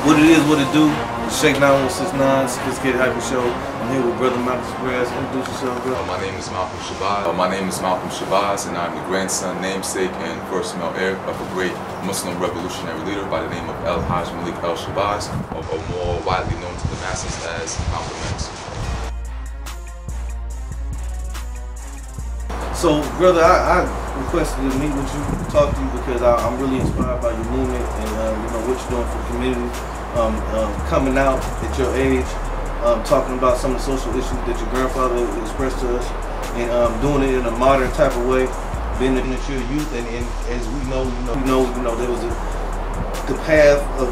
What it is, what it do. Shake9169, Sophisticated Hyphy Show. I'm here with Brother Malcolm Shabazz. Introduce yourself, bro. My name is Malcolm Shabazz. And I'm the grandson, namesake, and first male heir of a great Muslim revolutionary leader by the name of Hajj Malik Shabazz, or more widely known to the masses as Malcolm X. So, brother, I requested to meet with you, talk to you, because I'm really inspired by your movement and you know what you're doing for the community. Coming out at your age, talking about some of the social issues that your grandfather expressed to us, and doing it in a modern type of way, being that you're a youth, and as we know, there was the path of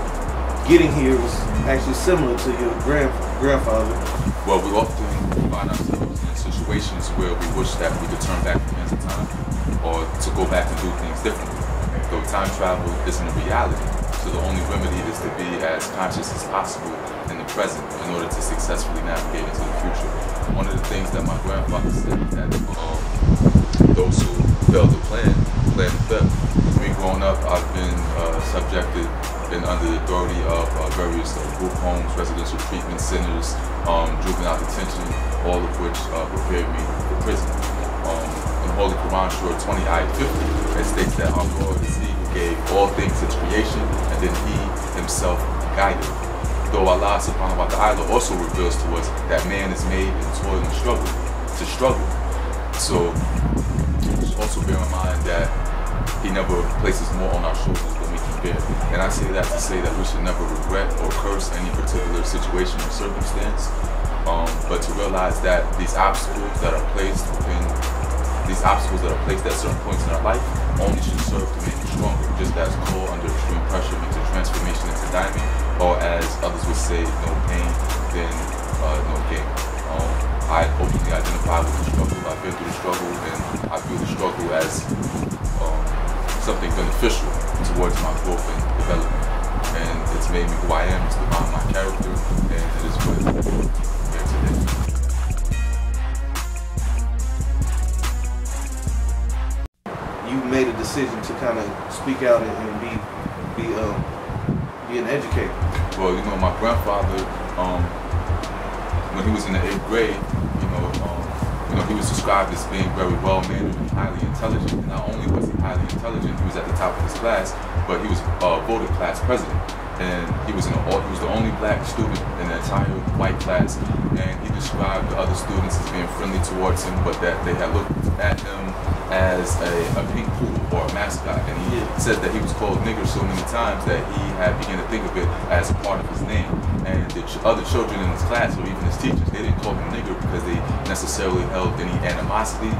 getting here was actually similar to your grandfather. Well, we often find ourselves in situations where we wish that we could turn back the hands of time, or to go back and do things differently. Though time travel isn't a reality, so the only remedy is to be as conscious as possible in the present in order to successfully navigate into the future. One of the things that my grandfather said is that those who fail to plan fail. Me growing up, I've been been under the authority of various group homes, residential treatment centers, juvenile detention, all of which prepared me for prison. In the Holy Quran, Surah 20, Ayat 50, it states that our Lord is He who gave all things its creation, and then He Himself guided. Though Allah subhanahu wa ta'ala also reveals to us that man is made in toil and struggle. So also bear in mind that He never places more on our shoulders than we can bear. And I say that to say that we should never regret or curse any particular situation or circumstance, but to realize that these obstacles that are placed at certain points in our life only should serve to make us stronger, just as coal under extreme pressure makes a transformation into diamond, or as others would say, no pain, then no gain. I openly identify with the struggle. I've been through the struggle, and I view the struggle as something beneficial towards my growth and development. And it's made me who I am, it's defined my character, and it is what I'm here today. You made a decision to kind of speak out and be an educator. Well, you know, my grandfather, when he was in the 8th grade, he was described as being very well-mannered and highly intelligent. And not only was he highly intelligent, he was at the top of his class, but he was voted class president. And he was the only black student in the entire white class. And he described the other students as being friendly towards him, but that they had looked at him as a pink poodle or a mascot. And he said that he was called nigger so many times that he had begun to think of it as a part of his name. And the other children in his class, or even his teachers, they didn't call him nigger because they necessarily held any animosity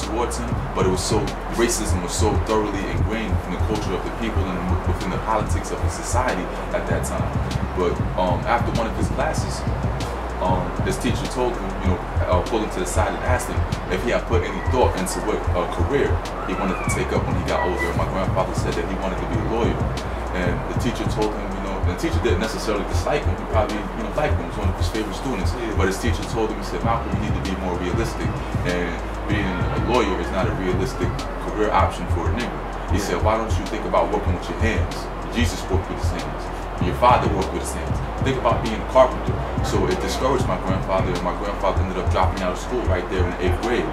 towards him, but racism was so thoroughly ingrained in the culture of the people and within the politics of the society at that time. But after one of his classes, his teacher told him, pulled him to the side and asked him if he had put any thought into what career he wanted to take up when he got older. And my grandfather said that he wanted to be a lawyer. And the teacher told him, the teacher didn't necessarily dislike him. He probably, liked him. He was one of his favorite students. But his teacher told him, he said, Malcolm, you need to be more realistic. And being a lawyer is not a realistic career option for a nigger. He said, why don't you think about working with your hands? Jesus worked with his hands. Your father worked with his hands. Think about being a carpenter. So it discouraged my grandfather, and my grandfather ended up dropping out of school right there in the 8th grade,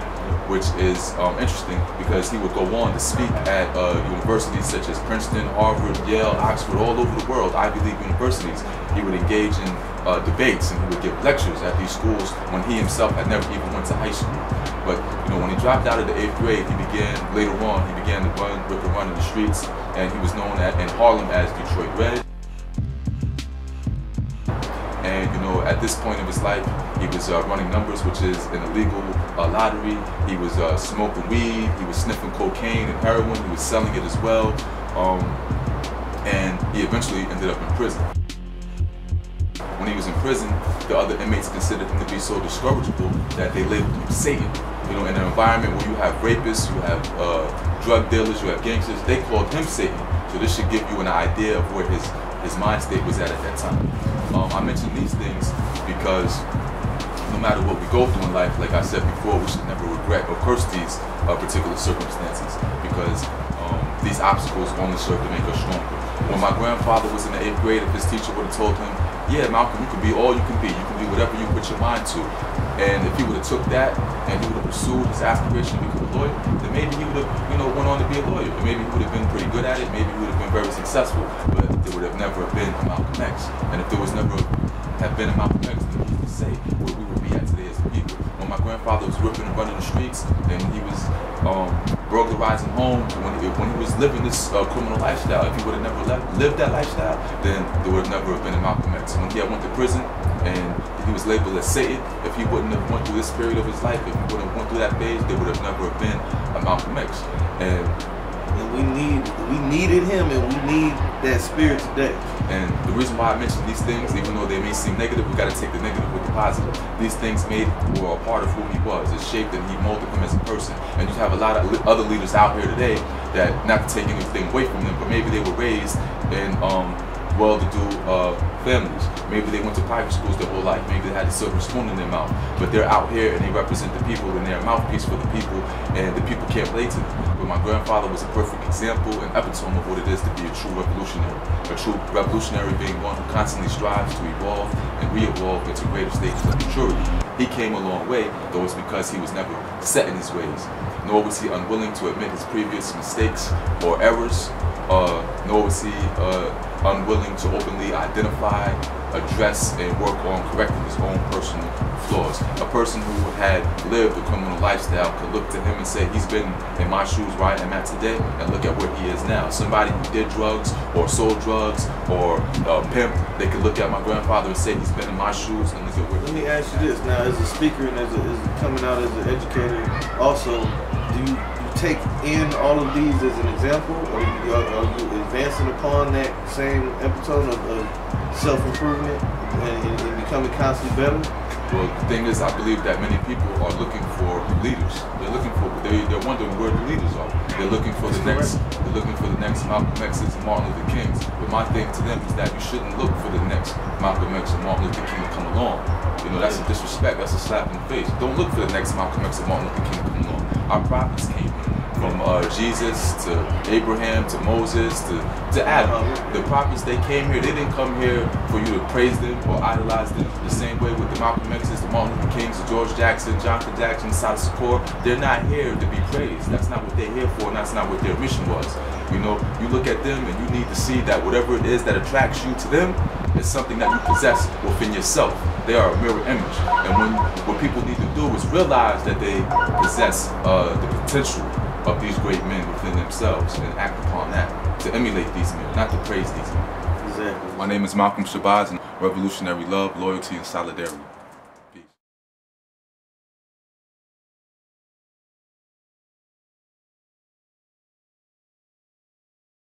which is interesting because he would go on to speak at universities such as Princeton, Harvard, Yale, Oxford, all over the world, Ivy League universities. He would engage in debates, and he would give lectures at these schools when he himself had never even went to high school. But when he dropped out of the 8th grade, he began to rip and run in the streets, and he was known in Harlem as Detroit Red. And at this point of his life, he was running numbers, which is an illegal lottery. He was smoking weed. He was sniffing cocaine and heroin. He was selling it as well. And he eventually ended up in prison. When he was in prison, the other inmates considered him to be so discourageable that they labeled him Satan. In an environment where you have rapists, you have drug dealers, you have gangsters, they called him Satan. So this should give you an idea of where his mind state was at that time. I mention these things because no matter what we go through in life, like I said before, we should never regret or curse these particular circumstances, because these obstacles only serve to make us stronger. When my grandfather was in the 8th grade, if his teacher would have told him, yeah, Malcolm, you can be all you can be whatever you put your mind to. And if he would have took that and he would have pursued his aspiration to become a lawyer, then maybe he would have, went on to be a lawyer. And maybe he would have been pretty good at it, maybe he would have been very successful, but there would have never been a Malcolm X. And if there was never have been a Malcolm X, then he would say where we would be at today as a people. When my grandfather was ripping and running the streets, and he was burglarizing homes, when he was living this criminal lifestyle, if he would have never lived that lifestyle, then there would have never been a Malcolm X. When he had went to prison and he was labeled as Satan, if he wouldn't have went through this period of his life, if he wouldn't have went through that phase, there would have never been a Malcolm X. And we needed him, and we need that spirit today. And the reason why I mention these things, even though they may seem negative, we got to take the negative with the positive. These things were a part of who he was. It shaped and he molded him as a person. And you have a lot of other leaders out here today that, not to take anything away from them, but maybe they were raised in well-to-do families. Maybe they went to private schools their whole life. Maybe they had a silver spoon in their mouth. But they're out here and they represent the people, and they're a mouthpiece for the people, and the people can't relate to them. But my grandfather was a perfect example and epitome of what it is to be a true revolutionary. A true revolutionary being one who constantly strives to evolve and re-evolve into greater stages of maturity. He came a long way, though it's because he was never set in his ways. Nor was he unwilling to admit his previous mistakes or errors, nor was he unwilling to openly identify, address, and work on correcting his own personal flaws. A person who had lived a criminal lifestyle could look to him and say, he's been in my shoes where I am at today, and look at where he is now. Somebody who did drugs or sold drugs or pimp, they could look at my grandfather and say, he's been in my shoes, and look at where he is. Let me ask you this now, as a speaker and as coming out as an educator, also, do you take in all of these as an example, or are you advancing upon that same epitome of self-improvement and becoming constantly better? Well, the thing is, I believe that many people are looking for leaders. They're wondering where the leaders are. They're looking for the next Malcolm X's and Martin Luther Kings. But my thing to them is that you shouldn't look for the next Malcolm X and Martin Luther King to come along. That's a disrespect. That's a slap in the face. Don't look for the next Malcolm X and Martin Luther King to come along. Our prophets came from Jesus to Abraham to Moses to Adam. The prophets, they came here. They didn't come here for you to praise them or idolize them. The same way with the Malcolm X's, the Martin Luther Kings, the George Jackson, Jonathan Jackson, Sada Shakur. They're not here to be praised. That's not what they're here for, and that's not what their mission was. You look at them and you need to see that whatever it is that attracts you to them is something that you possess within yourself. They are a mirror image. And what people need to do is realize that they possess the potential of these great men within themselves and act upon that, to emulate these men, not to praise these men. Exactly. My name is Malcolm Shabazz, and revolutionary love, loyalty, and solidarity.